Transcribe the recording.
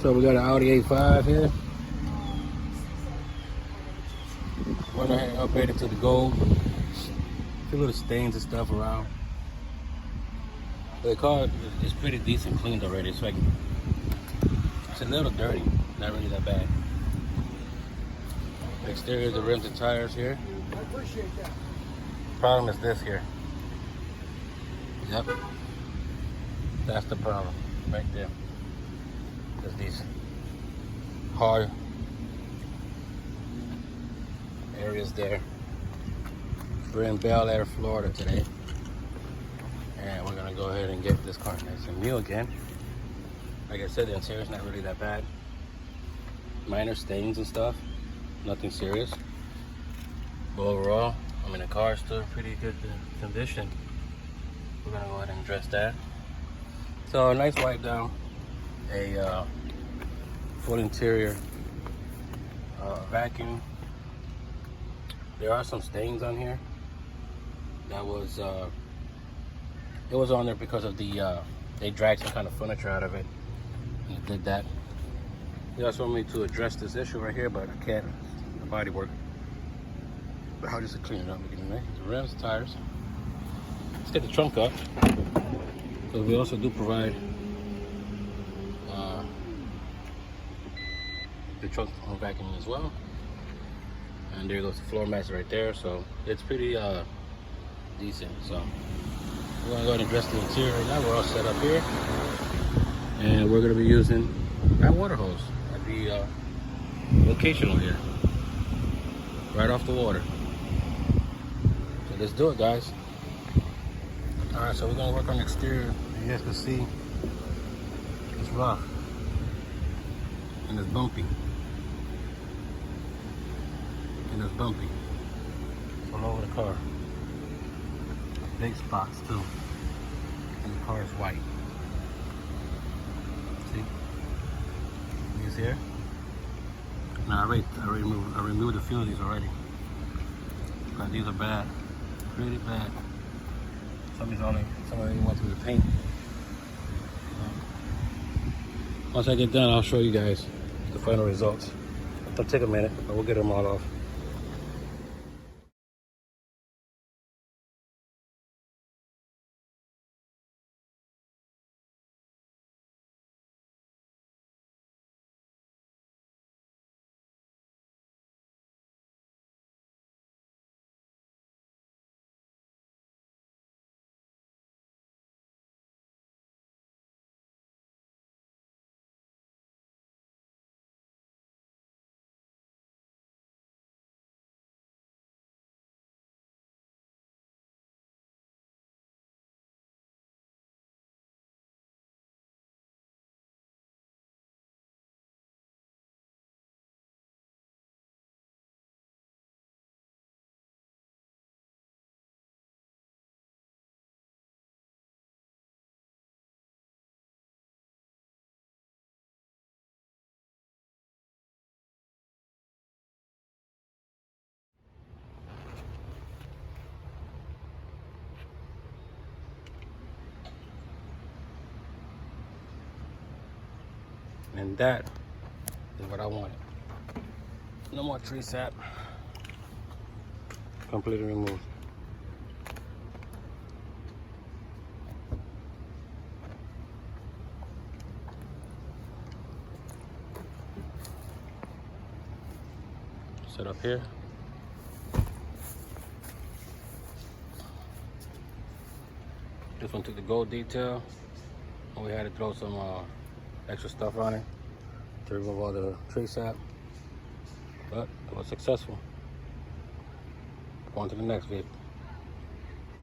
So we got an Audi A5 here. Went ahead and upgraded to the gold. A few little stains and stuff around. But the car is pretty decent cleaned already. It's like, it's a little dirty, not really that bad. Exterior, the rims and tires here. I appreciate that. Problem is this here. Yep. That's the problem right there. There's these hard areas there. We're in Belleair, Florida today. And we're gonna go ahead and get this car nice and new again. Like I said, the interior's not really that bad. Minor stains and stuff, nothing serious. But overall, I mean, the car's still in pretty good condition. We're gonna go ahead and address that. So a nice wipe down, a full interior vacuum. There are some stains on here. That was it was on there because of the they dragged some kind of furniture out of it, and it did that. They also want me to address this issue right here, but I can't. The body work. But how just to clean it up again, right? The rims, tires. Let's get the trunk up. Because we also do provide the trunk vacuum as well. And there goes the floor mats right there. So it's pretty decent. So we're gonna go ahead and address the interior right now. We're all set up here. And we're gonna be using that water hose at the location over here. Right off the water. So let's do it, guys. Alright, so we're gonna work on the exterior. You guys can see it's rough and it's bumpy. And it's bumpy. It's all over the car. Big spots too. And the car is white. See? These here. Now I removed a few of these already. But these are bad. Pretty bad. Some of them went through the paint. Once I get done, I'll show you guys the final results. It'll take a minute, but we'll get them all off. And that is what I wanted. No more tree sap. Completely removed. Set up here. This one took the gold detail. And we had to throw some extra stuff on it to remove all the tree sap, but it was successful. On to the next vehicle.